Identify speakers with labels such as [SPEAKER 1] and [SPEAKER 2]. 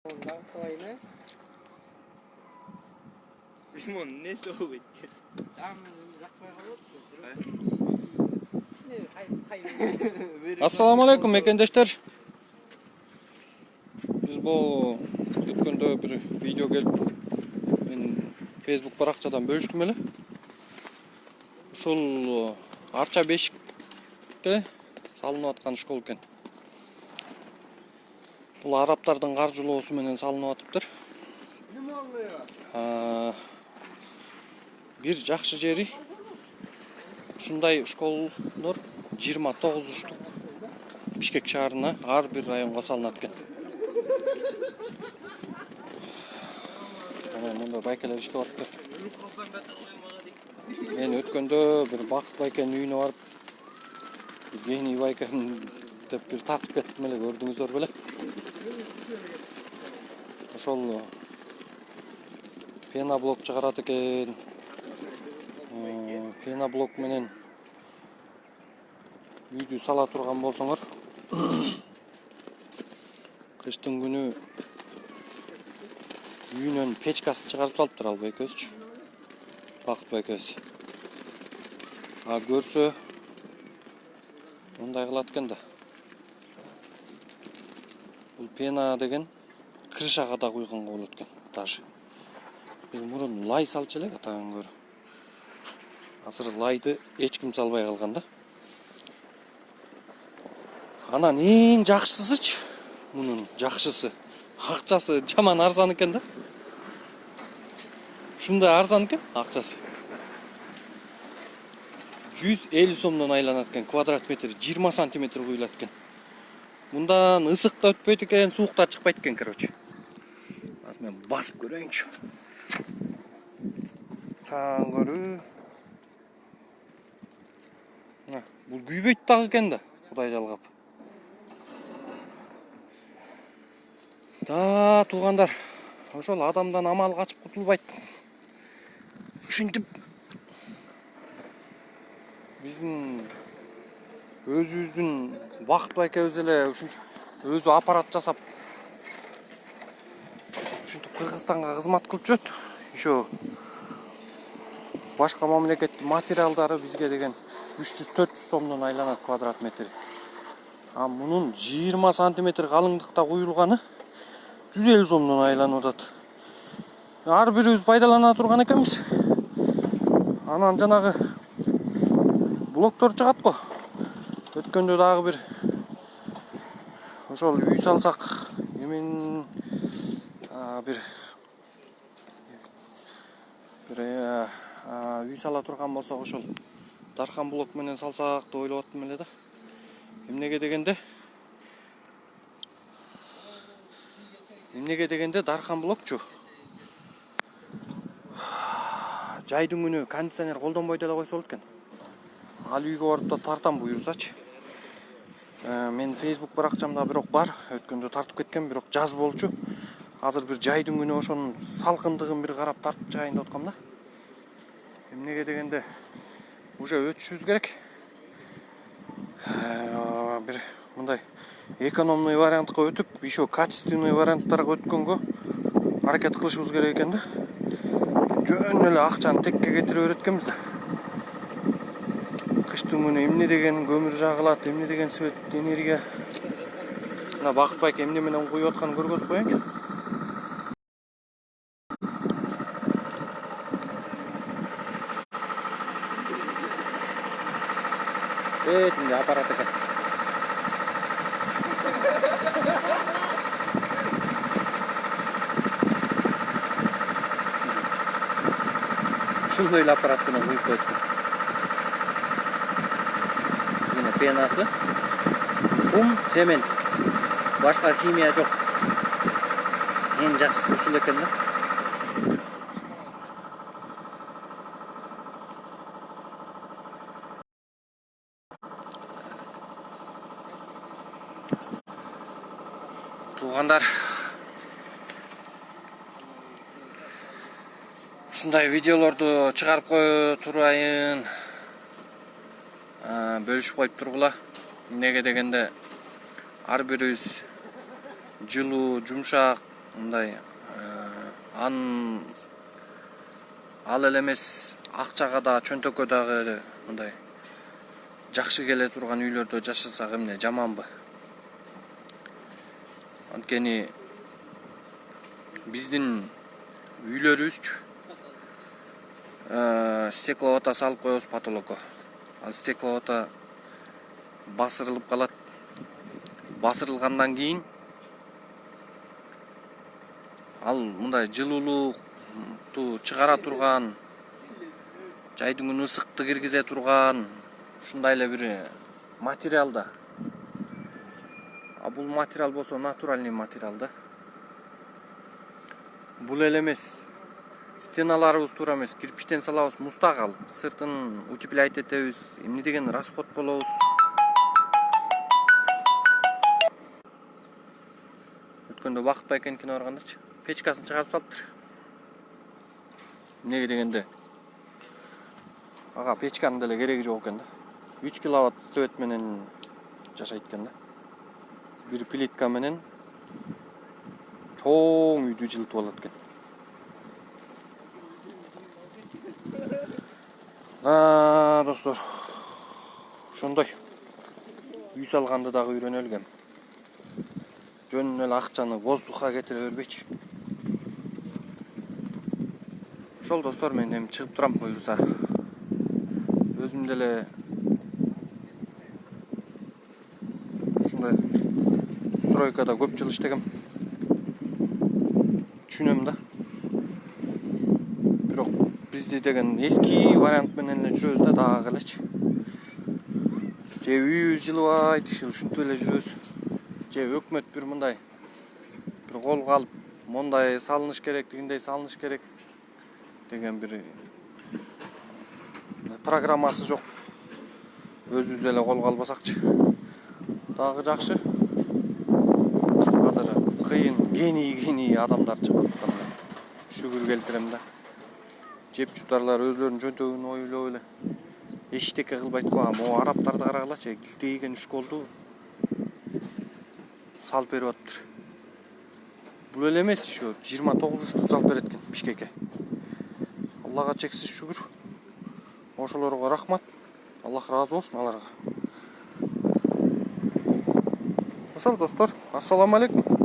[SPEAKER 1] Ondan kolayına.
[SPEAKER 2] Limon ne soğuk etti?
[SPEAKER 1] Tam yakmaya kalır.
[SPEAKER 3] Assalamu alaikum mekendeshler. Biz bu ötkөндө bir video gelip men Facebook barакчадан bölüştüm эле. Ушул Арча Бешикте салынып аткан школ экен. Бул арабтардын каржылоосу менен салынып атыптыр. Бир жакшы жери ушундай школдор 29 штук Бишкек шаарына ар бир районго салынат экен. Мында байкелер иштеп атыптыр. Мен өткөндө бир Бакыт байкенин үйүнө барып, гений байкен деп бир тартып кеттим эле, көрдүңүздөр беле. Ошол пеноблок чыгарат экен. Пеноблок менен үйдү сала турган болсоңор, кыштын күнү үйүнөн печкасын чыгарып салыптыр ал байкөзчү. Бакыт байкөз. Көрсө мындай кылат экен да. Бул пена деген крышага да куйганга болот экен. Даже биз мурун лай салчу элек атаган көрү. Азыр лайды эч ким салбай калган да. Анан эң жакшысычы, мунун жакшысы, акчасы жаман арзан экен да. Ушундай арзан экен акчасы. 150 сомдон айланат экен, квадрат метр 20 сантиметр куюлат экен. Мындан ысык да өтпөйт экен, суук да чыкпайт экен, короче. Азыр мен басып көрөйүнчү. Таң көрүү. Бул күйбөйт дагы экен да, Кудай жалгап. Да, туугандар, ошол адамдан амал качып кутулбайт. Ушинтип биздин өзүбүздүн Бакыт байкебиз эле ушинтип өзү аппарат жасап ушинтип Кыргызстанга кызмат кылып жүрөт. Ошо башка мамлекеттин материалдары бизге деген 300-400 сомдон айланат квадрат метри. Мунун 20 сантиметр калыңдыкта куюлганы 150 сомдон айланып атат. Ар бирибиз пайдалана турган экенбиз. Анан жанагы блоктор чыгат го. Өткөндө дагы бир ошол үй салсак, эмен бир үй сала турган болсок, ошол дархан блок менен салсак деп ойлоп аттым эле да. Эмнеге дегенде дархан блокчу. Жайдын күнү кондиционер колдонбой деле койсо болот экен. Ал үйгө барып да тартам буюрсачы. Мен Facebook баракчамда бирок бар, өткөндө тартып кеткен, бирок жаз болчу. Азыр бир жайдын күнү ошонун салкындыгын бир карап тартып чыгайын деп аткам да. Эмнеге дегенде уже өтүшүбүз керек. Бир мындай экономный вариантка өтүп, еще качественный варианттарга өткөнгө аракет кылышыбыз керек экен да. Жөн эле акчаны текке кетире берет экенбиз да. Кыштын күнү эмне деген көмүр жагылат, эмне деген свет энергия. Мына Бакыт байке эмне менен куюп атканын көргөзүп коеюнчу. Бетинде аппарат экен. Ушундай эле аппарат менен куюп коет. Мына пенасы, кум, цемент. Башка химия жок. Эң жакшысы ушул экен да. Туугандар, ушундай видеолорду чыгарып кое турайын, бөлүшүп коюп тургула. Эмнеге дегенде ар бирибиз жылуу, жумшак, мындай ал эле эмес акчага да чөнтөккө дагы мындай жакшы келе турган үйлөрдө жашасак эмне жаманбы? Анткени биздин үйлөрүбүзчү стекловата салып коебуз потолокко. Ал стекловата басырылып калат. Басырылгандан кийин ал мындай жылуулукту чыгара турган, жайдын күнү ысыкты киргизе турган ушундай эле бир материал да. Бул материал болсо натуральный материал да. Бул эле эмес. Стеналарыбыз туура эмес, кирпичтен салабыз, мустагал. Сыртын утеплять этебиз, эмне деген расход болобуз. Өткөндө Бакыт байкеникине баргандачы, печкасын чыгарып салыптыр. Эмнеге дегенде, ага печканын деле кереги жок экен да. 3 киловатт свет менен жашайт экен да. Бир плитка менен чоң үйдү жылытып алат экен. Достор, ошондой. Үй салганды дагы үйрөнөлүк эми. Жөн эле акчаны воздухка кетире бербейчи. Ошол достор, мен эми чыгып турам буюрса. Өзүм деле ушундай стройкада көп жыл иштегем. Түшүнөм да. Бирок бизде деген эски вариант менен эле жүрөбүз да дагы элечи. Же үйүбүз жылыбайт, ушинтип эле жүрөбүз. Же өкмөт бир мындай бир колго алып, мондай салыныш керек, дегендей салыныш керек деген бир программасы жок. Өзүбүз эле колго албасакчы. Дагы жакшы. Азыр кыйын, гений адамдар чыгып атканда шүгүр келтирем да. Жеп жутарлар өзлөрүнүн жөнтөгүн ойлоп эле эчтеке кылбайт го. Могу арабтарды карагылачы, килтейген 3 колду салып берип атыптыр. Бул эле эмес, еще 29 штук салып берет экен Бишкекке. Аллага чексиз шүгүр. Ошолорго рахмат. Аллах разы болсун аларга. Ошол достор, ассаламу алейкум.